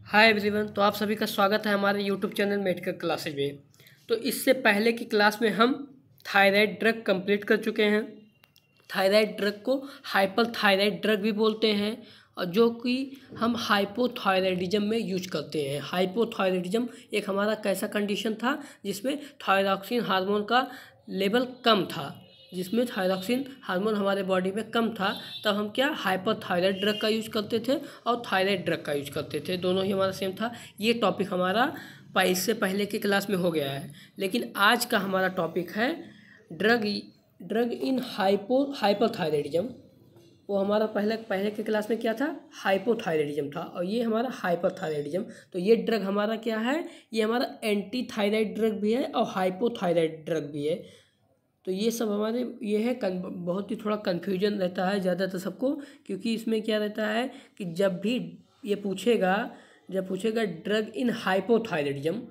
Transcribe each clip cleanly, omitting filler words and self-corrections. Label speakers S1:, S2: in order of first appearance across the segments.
S1: Hi everyone. तो आप सभी का स्वागत है हमारे यूट्यूब चैनल मेडिकल क्लासेज में। तो इससे पहले की क्लास में हम थायराइड ड्रग कंप्लीट कर चुके हैं। थायराइड ड्रग को हाइपरथायराइड ड्रग भी बोलते हैं और जो कि हम हाइपोथायराइडिज्म में यूज करते हैं। हाइपोथायराइडिज्म एक हमारा कैसा कंडीशन था जिसमें थायरॉक्सिन हार्मोन का लेवल कम था, जिसमें थायरॉक्सिन हार्मोन हमारे बॉडी में कम था, तब हम क्या हाइपरथायराइड ड्रग का यूज करते थे और थायराइड ड्रग का यूज करते थे। दोनों ही हमारा सेम था। ये टॉपिक हमारा इससे पहले की क्लास में हो गया है। लेकिन आज का हमारा टॉपिक है ड्रग इन हाइपरथायराइडिज्म। वो हमारा पहले के क्लास में क्या था, हाइपोथायराइडिज्म था, और ये हमारा हाइपरथायराइडिज्म। तो ये ड्रग हमारा क्या है, ये हमारा एंटी थायराइड ड्रग भी है और हाइपोथायराइड ड्रग भी है। तो ये सब हमारे ये है बहुत ही थोड़ा कन्फ्यूजन रहता है ज़्यादातर सबको, क्योंकि इसमें क्या रहता है कि जब भी ये पूछेगा ड्रग इन हाइपोथायराइडिज्म,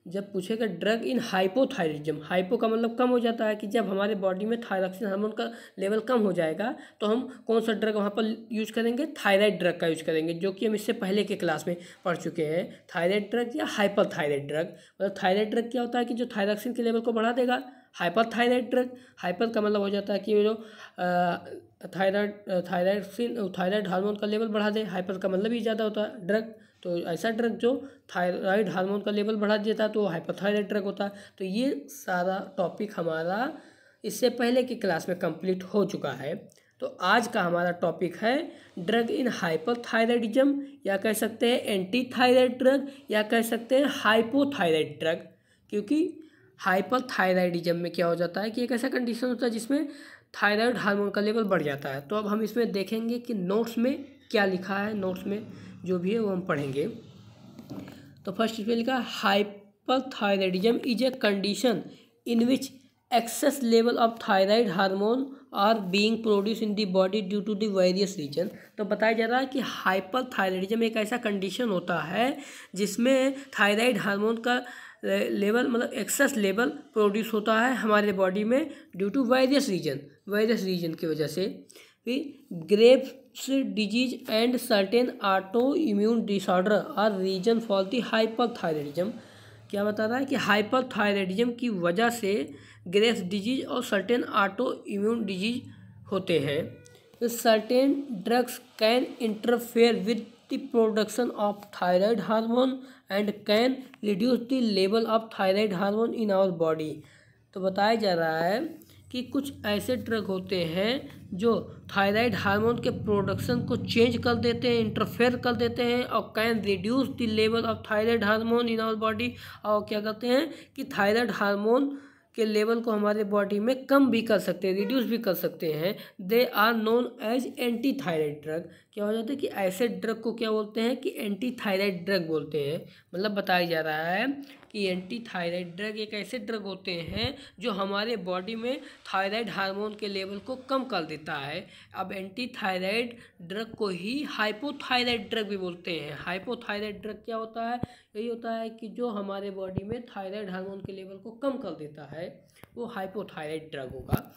S1: जब पूछेगा ड्रग इन हाइपोथायराइडिज्म, हाइपो का मतलब कम हो जाता है कि जब हमारे बॉडी में थायरॉक्सिन हार्मोन का लेवल कम हो जाएगा तो हम कौन सा ड्रग वहाँ पर यूज करेंगे, थायराइड ड्रग का यूज करेंगे, जो कि हम इससे पहले के क्लास में पढ़ चुके हैं। थायराइड ड्रग या हाइपरथायराइड ड्रग, मतलब थायराइड ड्रग क्या होता है कि जो थायरॉक्सिन के लेवल को बढ़ा देगा। हाइपरथायराइड ड्रग, हाइपर का मतलब हो जाता है कि जो थायराइड हार्मोन का लेवल बढ़ा दे। हाइपर का मतलब ही ज़्यादा होता है ड्रग। तो ऐसा ड्रग जो थायराइड हार्मोन का लेवल बढ़ा देता है तो वो हाइपरथायराइड ड्रग होता है। तो ये सारा टॉपिक हमारा इससे पहले की क्लास में कंप्लीट हो चुका है। तो आज का हमारा टॉपिक है ड्रग इन हाइपरथायराइडिज्म, या कह सकते हैं एंटी थायराइड ड्रग, या कह सकते हैं हाइपोथायराइड ड्रग। क्योंकि हाइपरथायराइडिज्म में क्या हो जाता है कि एक ऐसा कंडीशन होता है जिसमें थायराइड हार्मोन का लेवल बढ़ जाता है। तो अब हम इसमें देखेंगे कि नोट्स में क्या लिखा है, नोट्स में जो भी है वो हम पढ़ेंगे। तो फर्स्ट इसमें लिखा hyperthyroidism is a condition in which excess level of thyroid hormone are being produced in the body due to the various region। तो बताया जा रहा है कि हाइपरथायराइडिज्म एक ऐसा कंडीशन होता है जिसमें थायराइड हार्मोन का लेवल मतलब एक्सेस लेवल प्रोड्यूस होता है हमारे बॉडी में ड्यू टू वेरियस रीजन की वजह से। Graves disease and certain autoimmune disorder are reason for the hyperthyroidism. क्या बता रहा है कि हाइपरथायराइडिज्म की वजह से ग्रेव्स डिजीज और सर्टेन ऑटो इम्यून डिजीज होते हैं। Certain drugs can interfere with the production of thyroid hormone and can reduce the level of thyroid hormone in our body. तो बताया जा रहा है कि कुछ ऐसे ड्रग होते हैं जो थायराइड हार्मोन के प्रोडक्शन को चेंज कर देते हैं, इंटरफेयर कर देते हैं, और can reduce the level of thyroid hormone in our body. और क्या करते हैं कि थायराइड हार्मोन के लेवल को हमारे बॉडी में कम भी कर सकते हैं, रिड्यूस भी कर सकते हैं। They are known as anti thyroid drug. क्या हो जाता है कि ऐसे ड्रग को क्या बोलते हैं कि एंटी थायराइड ड्रग बोलते हैं। मतलब बताया जा रहा है कि एंटी थायराइड ड्रग एक ऐसे ड्रग होते हैं जो हमारे बॉडी में थायराइड हार्मोन के लेवल को कम कर देता है। अब एंटी थायराइड ड्रग को ही हाइपोथायराइड ड्रग भी बोलते हैं। हाइपोथायराइड ड्रग क्या होता है, यही होता है कि जो हमारे बॉडी में थायराइड हार्मोन के लेवल को कम कर देता है, वो हाइपोथायराइड ड्रग होगा।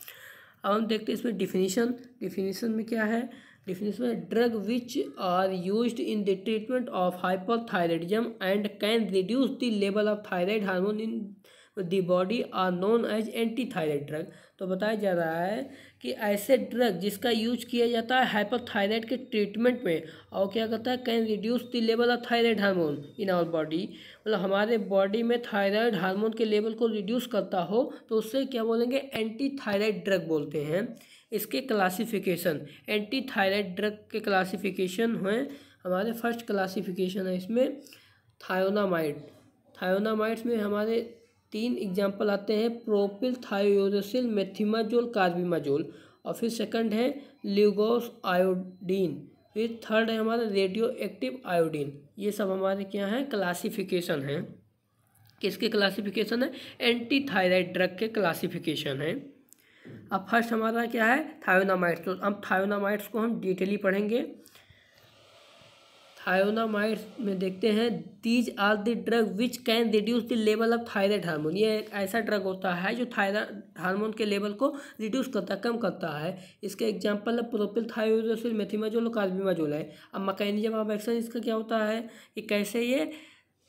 S1: अब हम देखते हैं इसमें डिफिनीशन में क्या है। डिफिनीशन में drug which are used in the treatment of hyperthyroidism and can reduce the level of thyroid hormone in the body are known as anti thyroid drug. तो बताया जा रहा है कि ऐसे ड्रग जिसका यूज किया जाता है हाइपरथायराइड के ट्रीटमेंट में, और क्या करता है can reduce the level of thyroid hormone in our body, मतलब हमारे बॉडी में थायराइड हार्मोन के लेवल को रिड्यूस करता हो, तो उससे क्या बोलेंगे, एंटी थायराइड ड्रग बोलते हैं। इसके क्लासिफिकेशन, एंटी थायराइड ड्रग के क्लासिफिकेशन हैं हमारे। फर्स्ट क्लासिफिकेशन है इसमें थायोनामाइड्स में हमारे 3 एग्जाम्पल आते हैं, प्रोपिल थायोरेसिल मेथिमाजोल कार्बिमाजोल, और फिर सेकंड है ल्यूगोस आयोडीन, फिर थर्ड है हमारा रेडियो एक्टिव आयोडीन। ये सब हमारे क्या हैं, क्लासिफिकेशन हैं। किसके क्लासिफिकेशन है, एंटी थायराइड ड्रग के क्लासिफिकेशन है। अब फर्स्ट हमारा क्या है, थायोनामाइड्स। तो अब थायोनामाइड्स को हम डिटेली पढ़ेंगे। थायोनामाइड्स में देखते हैं these are the drug which can reduce the level of thyroid hormone. ये एक ऐसा ड्रग होता है जो थायराइड हार्मोन के लेवल को रिड्यूस करता है, कम करता है। इसके एग्जांपल है प्रोपिल थायोरेसिल, मेथिमाजोल और कार्बिमाजोल है। अब मैकेनिज्म ऑफ एक्शन इसका क्या होता है कि कैसे ये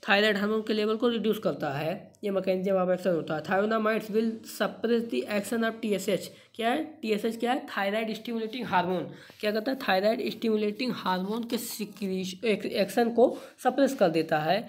S1: थायराइड हार्मोन के लेवल को रिड्यूस करता है, ये मैकेनिज्म ऑफ एक्शन होता है। Thionamides will suppress the action of TSH. क्या है टीएसएच? क्या है? Thyroid stimulating hormone. क्या करता है? थायराइड स्टिमुलेटिंग हार्मोन के एक्शन को सप्रेस कर देता है।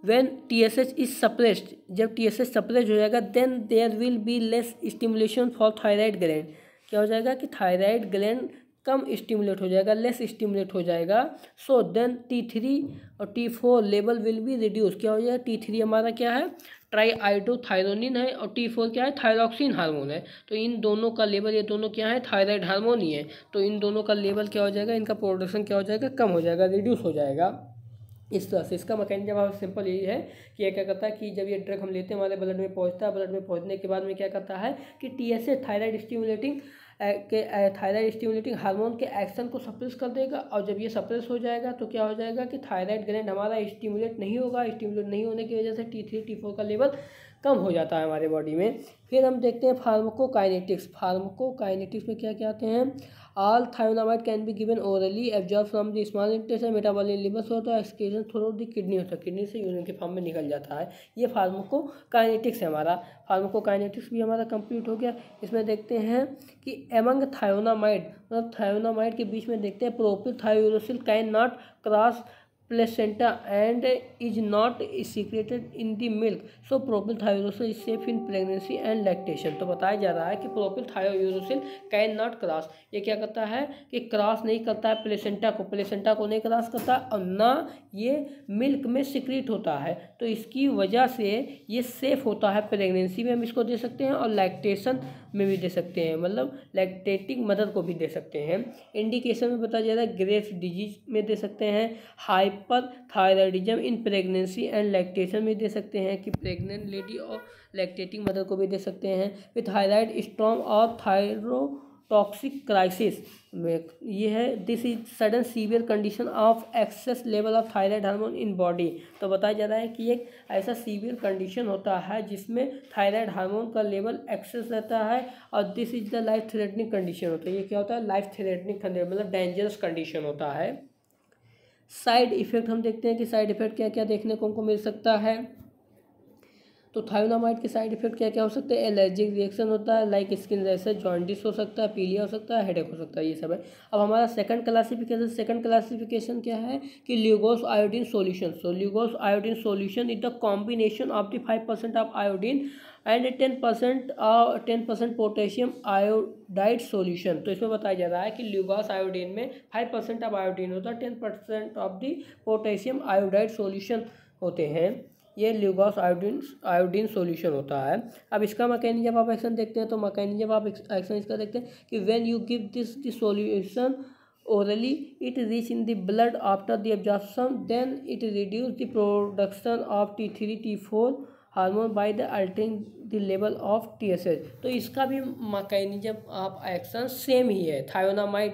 S1: व्हेन टीएसएच इज सप्रेस्ड, जब टीएसएच सप्रेस हो जाएगा, then there will be less stimulation for thyroid gland. क्या हो जाएगा कि थायराइड ग्लैंड कम स्टिमुलेट हो जाएगा, लेस स्टिमुलेट हो जाएगा। सो देन T3 और T4 level will be reduce. क्या हो जाएगा? T3 हमारा क्या है? ट्राईआइडोथायरोनिन है, और T4 क्या है? थायरॉक्सिन हार्मोन है। तो इन दोनों का लेवल, ये दोनों क्या है? थायराइड हार्मोन ही है। तो इन दोनों का लेवल क्या हो जाएगा? इनका प्रोडक्शन क्या हो जाएगा? कम हो जाएगा, रिड्यूस हो जाएगा। इस तरह से इसका मैकेनिज्म आप सिंपल यही है कि ये क्या करता है कि जब ये ड्रग हम लेते हैं हमारे ब्लड में पहुंचता है, ब्लड में पहुंचने के बाद में क्या करता है कि टीएसए थायराइड स्टिमुलेटिंग हार्मोन के एक्शन को सप्रेस कर देगा। और जब ये सप्रेस हो जाएगा तो क्या हो जाएगा कि थायराइड ग्लैंड हमारा स्टिमुलेट नहीं होगा। स्टिमुलेट नहीं होने की वजह से T3 T4 का लेवल कम हो जाता है हमारे बॉडी में। फिर हम देखते हैं फार्माकोकाइनेटिक्स। फार्माकोकाइनेटिक्स में क्या क्या आते हैं? All thionamide can be given orally, absorb from the small intestine, metabolism liver से होता है, एक्सक्रीशन थ्रू द किडनी होता है, किडनी से यूरिन के फॉर्म में निकल जाता है। ये फार्माकोकाइनेटिक्स है हमारा। फार्माकोकाइनेटिक्स भी हमारा कंप्लीट हो गया। इसमें देखते हैं कि एमंग थायोनामाइड, मतलब थायोनामाइड के बीच में देखते हैं propyl thiouracil can not cross placenta and is not secreted in the milk, so propyl thiouracil is safe in pregnancy and lactation। तो बताया जा रहा है कि propyl thiouracil can not cross, ये क्या करता है कि क्रॉस नहीं करता है प्लेसेंटा को नहीं क्रॉस करता, और ना ये मिल्क में सिक्रीट होता है। तो इसकी वजह से ये सेफ होता है। प्रेगनेंसी में हम इसको दे सकते हैं और लैक्टेशन में भी दे सकते हैं, मतलब लैक्टेटिंग मदर को भी दे सकते हैं। इंडिकेशन में बताया जा रहा है ग्रेव्स डिजीज में दे सकते हैं, hyperthyroidism in pregnancy and lactation में दे सकते हैं कि प्रेग्नेंट लेडी और लैक्टेटिंग मदर को भी दे सकते हैं। फिर थायराइड स्टॉर्म और थायरोटॉक्सिक क्राइसिस में ये है this is sudden severe condition of excess level of thyroid hormone in body. तो बताया जा रहा है कि एक ऐसा सीवियर कंडीशन होता है जिसमें थायराइड हार्मोन का लेवल एक्सेस रहता है, और this is the life threatening condition होता है। ये क्या होता है? लाइफ थ्रेटनिंग कंडीशन, मतलब डेंजरस कंडीशन होता है। साइड इफेक्ट हम देखते हैं कि साइड इफेक्ट क्या क्या देखने को हमको मिल सकता है। तो थायोनामाइड के साइड इफेक्ट क्या क्या हो सकते हैं? एलर्जिक रिएक्शन होता है, लाइक स्किन रैशेज, जॉन्डिस हो सकता है, पीलिया हो सकता है, हेडेक हो सकता है, ये सब है। अब हमारा सेकंड क्लासिफिकेशन क्या है कि Lugol's iodine solution. So Lugol's iodine solution is the combination of the 5% of iodine and 10% potassium iodide solution. तो इसमें बताया जा रहा है कि ल्यूगोस आयोडीन में 5% ऑफ आयोडीन होता है, 10% of the potassium iodide solution होते हैं। ये ल्यूगोस आयोडीन सॉल्यूशन होता है। अब इसका मैकेनिज्म ऑफ एक्शन देखते हैं। तो मैकेनिज्म ऑफ एक्शन इसका देखते हैं कि when you give this solution orally it reach in the blood after the absorption, then it reduce the production of T3 T4 hormone by the altering the level of TSH। तो इसका भी mechanism of action same ही है, थायोनामाइड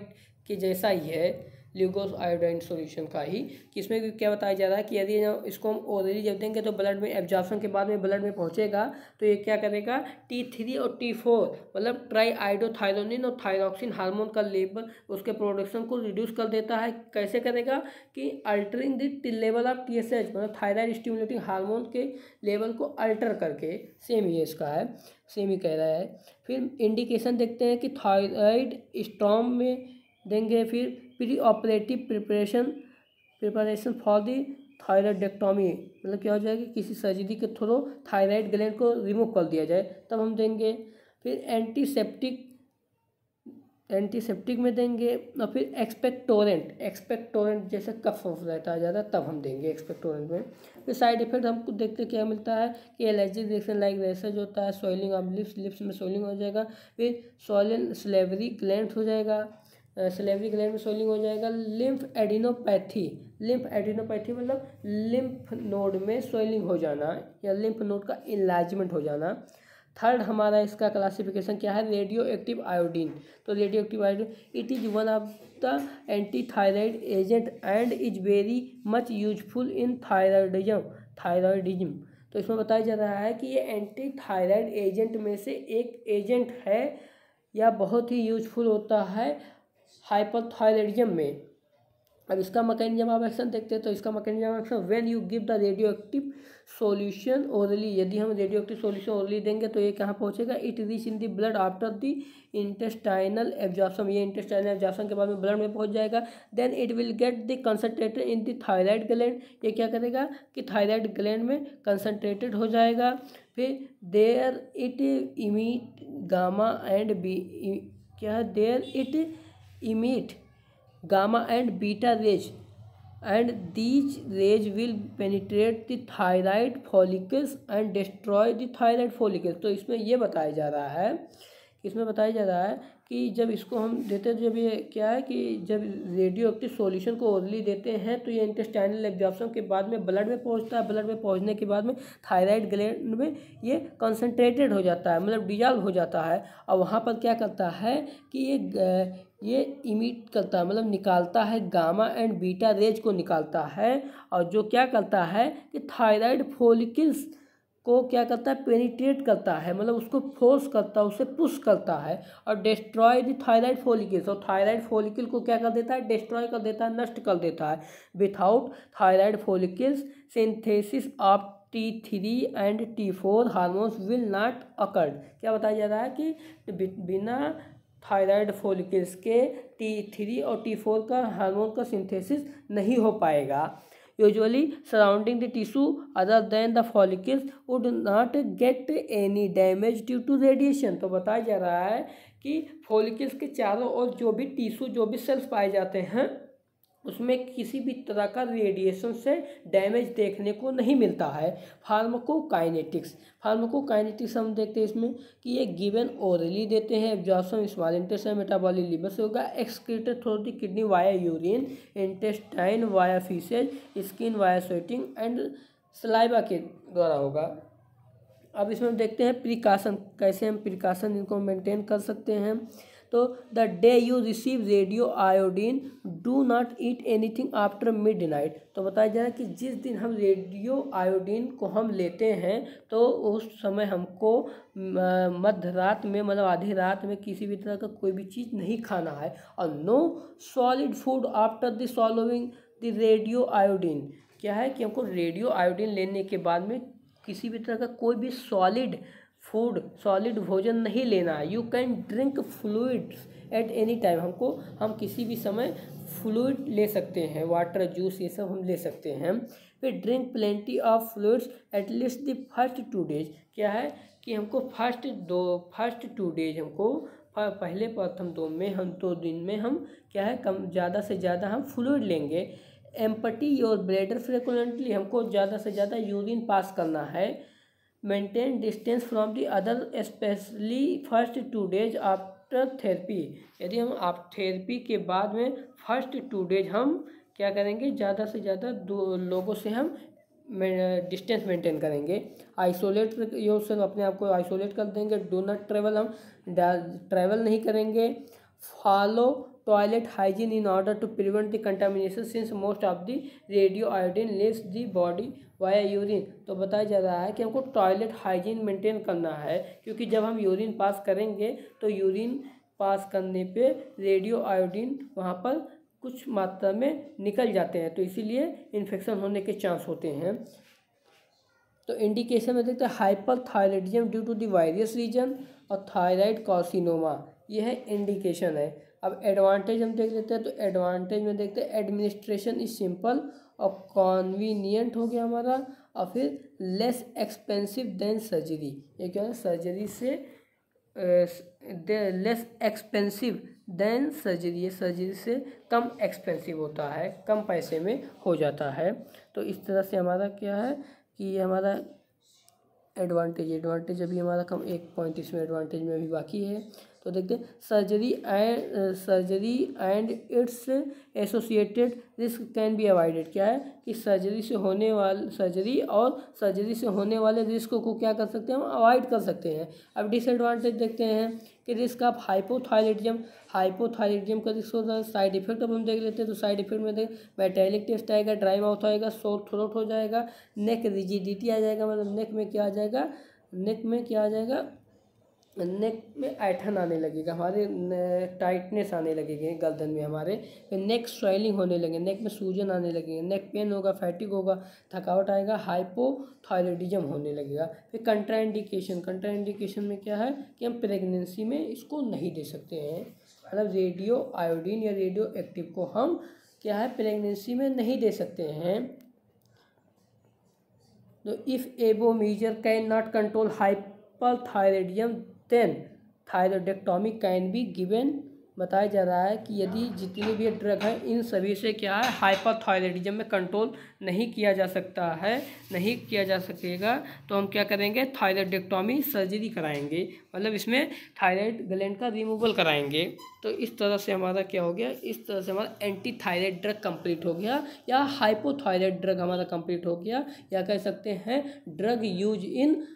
S1: के जैसा ही है, ल्यूगोस iodine solution का ही। कि इसमें क्या बताया जा रहा है कि यदि इसको हम ओरली जब देंगे तो ब्लड में एब्जॉर्प्शन के बाद में ब्लड में पहुंचेगा, तो ये क्या करेगा? T3 और T4 मतलब ट्राईआइडोथायरोनिन और थायरॉक्सिन हार्मोन का लेवल, उसके प्रोडक्शन को रिड्यूस कर देता है। कैसे करेगा? कि altering the level of TSH, मतलब थायराइड स्टिमुलेटिंग हार्मोन के लेवल को अल्टर करके। सेम ही इसका है, सेम ही कह रहा है। फिर इंडिकेशन देखते हैं कि थायराइड स्टॉर्म में देंगे। फिर pre operative preparation for the thyroidectomy, मतलब क्या हो जाएगी? किसी सर्जरी के थ्रू थायराइड ग्लैंड को रिमूव कर दिया जाए, तब हम देंगे। फिर एंटीसेप्टिक में देंगे, और फिर एक्सपेक्टोरेंट जैसे कफ रहता है ज़्यादा, तब हम देंगे एक्सपेक्टोरेंट में। फिर साइड इफेक्ट हमको देखते क्या मिलता है कि एलर्जिक रिएक्शन लाइक रैशेज होता है, स्वेलिंग ऑफ लिप्स में स्वेलिंग हो जाएगा। फिर सलेवरी ग्लैंड हो जाएगा, सलेवरी ग्लैंड में स्वेलिंग हो जाएगा। लिम्फ एडिनोपैथी मतलब लिम्फ नोड में स्वेलिंग हो जाना या लिम्फ नोड का इनलार्जमेंट हो जाना। थर्ड हमारा इसका क्लासिफिकेशन क्या है? Radio active iodine. तो radio active iodine it is one of the anti thyroid agent and is very much useful in thyroidism. तो इसमें बताया जा रहा है कि ये एंटी थायराइड एजेंट में से एक एजेंट है या बहुत ही यूजफुल होता है हाइपरथायराइडिज्म में। अब इसका मैकेनिज्म ऑफ एक्शन देखते हैं। तो इसका mechanism of action, when you give the radio active solution orally, यदि हम रेडियो एक्टिव सॉल्यूशन ओरली देंगे तो ये कहाँ पहुँचेगा, it reach in the blood after the intestinal absorption, ये इंटेस्टाइनल एब्जॉर्प्शन के बाद में ब्लड में पहुँच जाएगा। Then it will get the concentrated in the thyroid gland, ये क्या करेगा कि थायराइड ग्लैंड में कंसनट्रेटेड हो जाएगा। फिर there it emit gamma and B, क्या है, there it emit gamma and beta rays and these rays will penetrate the thyroid follicles and destroy the thyroid follicles। तो इसमें ये बताया जा रहा है कि जब इसको हम देते हैं, जब ये क्या है कि जब रेडियो एक्टिव सॉल्यूशन को ओरली देते हैं तो ये इंटेस्टाइनल एब्जॉर्प्शन के बाद में ब्लड में पहुंचता है। ब्लड में पहुंचने के बाद में थायराइड ग्लैंड में ये कंसंट्रेटेड हो जाता है, मतलब डिजॉल्व हो जाता है। और वहाँ पर क्या करता है कि ये इमिट करता है, मतलब निकालता है गामा एंड बीटा रेज को निकालता है। और जो क्या करता है कि थायराइड फॉलिकल्स को क्या करता है, पेनिट्रेट करता है, मतलब उसको फोर्स करता है, उसे पुश करता है और डिस्ट्रॉय द थायराइड फॉलिकल्स, और थायराइड फॉलिकल को क्या कर देता है, डिस्ट्रॉय कर देता है, नष्ट कर देता है। Without thyroid follicles synthesis of T3 and T4 hormones will not occurred. क्या बताया जा रहा है कि बिना थायराइड फॉलिकल्स के T3 और T4 का हार्मोन का सिंथेसिस नहीं हो पाएगा। Usually surrounding the tissue other than the follicles would not get any damage due to radiation। तो बताया जा रहा है कि फॉलिकल्स के चारों ओर जो भी टिश्यू, जो भी सेल्स पाए जाते हैं, उसमें किसी भी तरह का रेडिएशन से डैमेज देखने को नहीं मिलता है। फार्माकोकाइनेटिक्स हम देखते हैं इसमें कि ये गिवन ओरली देते हैं, absorption small intestine, metabolic liver से होगा, excreted through the kidney via urine, intestine via faeces, skin via sweating and saliva के द्वारा होगा। अब इसमें देखते हैं प्रिकॉशन, कैसे हम प्रिकॉशन इनको मेंटेन कर सकते हैं। तो the day you receive radio iodine do not eat anything after midnight. तो बताया जा रहा है कि जिस दिन हम रेडियो आयोडीन को हम लेते हैं तो उस समय हमको मध्य रात में, मतलब आधी रात में किसी भी तरह का कोई भी चीज़ नहीं खाना है। और no solid food after the swallowing the radio iodine, क्या है कि हमको रेडियो आयोडीन लेने के बाद में किसी भी तरह का कोई भी सॉलिड फूड, सॉलिड भोजन नहीं लेना है। You can drink fluids at any time, हम किसी भी समय फ्लूइड ले सकते हैं, वाटर, जूस, ये सब हम ले सकते हैं। फिर drink plenty of fluids at least the first 2 days, क्या है कि हमको फर्स्ट 2 डेज हमको पहले प्रथम 2 दिन में हम क्या है कम ज़्यादा से ज़्यादा हम फ्लूइड लेंगे। एम्पटी योर ब्लैडर फ्रिक्वेंटली, हमको ज़्यादा से ज़्यादा यूरिन पास करना है। Maintain distance from the other specially first 2 days after therapy, यदि हम आप थेरेपी के बाद में फर्स्ट 2 डेज हम क्या करेंगे, ज़्यादा से ज़्यादा 2 लोगों से हम डिस्टेंस मेंटेन करेंगे। आइसोलेट योरसेल्फ, अपने आप को आइसोलेट कर देंगे। डू नॉट ट्रेवल, हम ट्रैवल नहीं करेंगे। Follow toilet hygiene in order to prevent the contamination since most of the radio iodine leaves the body via urine. तो बताया जा रहा है कि हमको टॉयलेट हाइजीन मेंटेन करना है, क्योंकि जब हम यूरिन पास करेंगे तो यूरिन पास करने पे रेडियो आयोडीन वहाँ पर कुछ मात्रा में निकल जाते हैं, तो इसीलिए इन्फेक्शन होने के चांस होते हैं। तो इंडिकेशन में देखते हैं hyperthyroidism due to the various reason और थायराइड कार्सिनोमा, यह है इंडिकेशन है। अब एडवांटेज हम देख लेते हैं। तो एडवांटेज में देखते हैं एडमिनिस्ट्रेशन इज सिंपल और कॉन्वीनियंट हो गया हमारा, और फिर लेस एक्सपेंसिव देन सर्जरी, ये क्या है, सर्जरी से लेस एक्सपेंसिव देन सर्जरी, ये सर्जरी से कम एक्सपेंसिव होता है, कम पैसे में हो जाता है। तो इस तरह से हमारा क्या है कि ये हमारा एडवांटेज अभी हमारा कम, एक पॉइंट इसमें एडवांटेज में अभी बाकी है। तो देखते हैं surgery and it's associated risk can be avoided. क्या है कि सर्जरी से होने वाले रिस्क को क्या कर सकते हैं, हम अवॉइड कर सकते हैं। अब डिसएडवांटेज देखते हैं कि रिस्क ऑफ हाइपोथायरॉयडिज्म का रिस्क होता है। साइड इफेक्ट अब हम देख लेते हैं, तो साइड इफेक्ट में देख मेटालिक टेस्ट आएगा, ड्राई माउथ आएगा, सोर थ्रोट हो जाएगा, नेक रिजिडिटी आ जाएगा, मतलब नेक में क्या आ जाएगा, नेक में ऐठन आने लगेगा, हमारे टाइटनेस आने लगेगी गर्दन में हमारे, फिर नेक स्वेलिंग होने लगेगी, नेक में सूजन आने लगेगी, नेक पेन होगा, फैटिक होगा, थकावट आएगा, हाइपोथायरॉयडिज्म होने लगेगा। फिर कंट्राइंडिकेशन में क्या है कि हम प्रेगनेंसी में इसको नहीं दे सकते हैं, मतलब रेडियो आयोडीन या रेडियो एक्टिव को हम क्या है प्रेगनेंसी में नहीं दे सकते हैं। तो if above measure can not control hyperthyroidism then thyroidectomy can be given. बताया जा रहा है कि यदि जितने भी ड्रग हैं इन सभी से क्या है हाइपरथायरॉयडिज्म में कंट्रोल नहीं किया जा सकेगा, तो हम क्या करेंगे, थायरॉयडेक्टोमी सर्जरी कराएंगे, मतलब इसमें थायराइड ग्लैंड का रिमूवल कराएंगे। तो इस तरह से हमारा क्या हो गया, इस तरह से हमारा एंटी थायराइड ड्रग कंप्लीट हो गया, या हाइपोथायराइड ड्रग हमारा कंप्लीट हो गया, या कह सकते हैं ड्रग यूज इन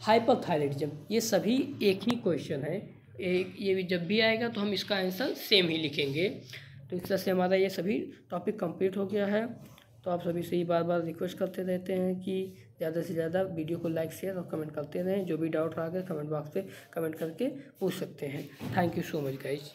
S1: हाइपरथायरॉयडिज्म। ये सभी एक ही क्वेश्चन है, एक ये भी जब भी आएगा तो हम इसका आंसर सेम ही लिखेंगे। तो इस तरह से हमारा ये सभी टॉपिक कंप्लीट हो गया है। तो आप सभी से ही बार बार रिक्वेस्ट करते रहते हैं कि ज़्यादा से ज़्यादा वीडियो को लाइक शेयर और कमेंट करते रहें। जो भी डाउट रहा कमेंट बॉक्स पे कमेंट करके पूछ सकते हैं। Thank you so much guys.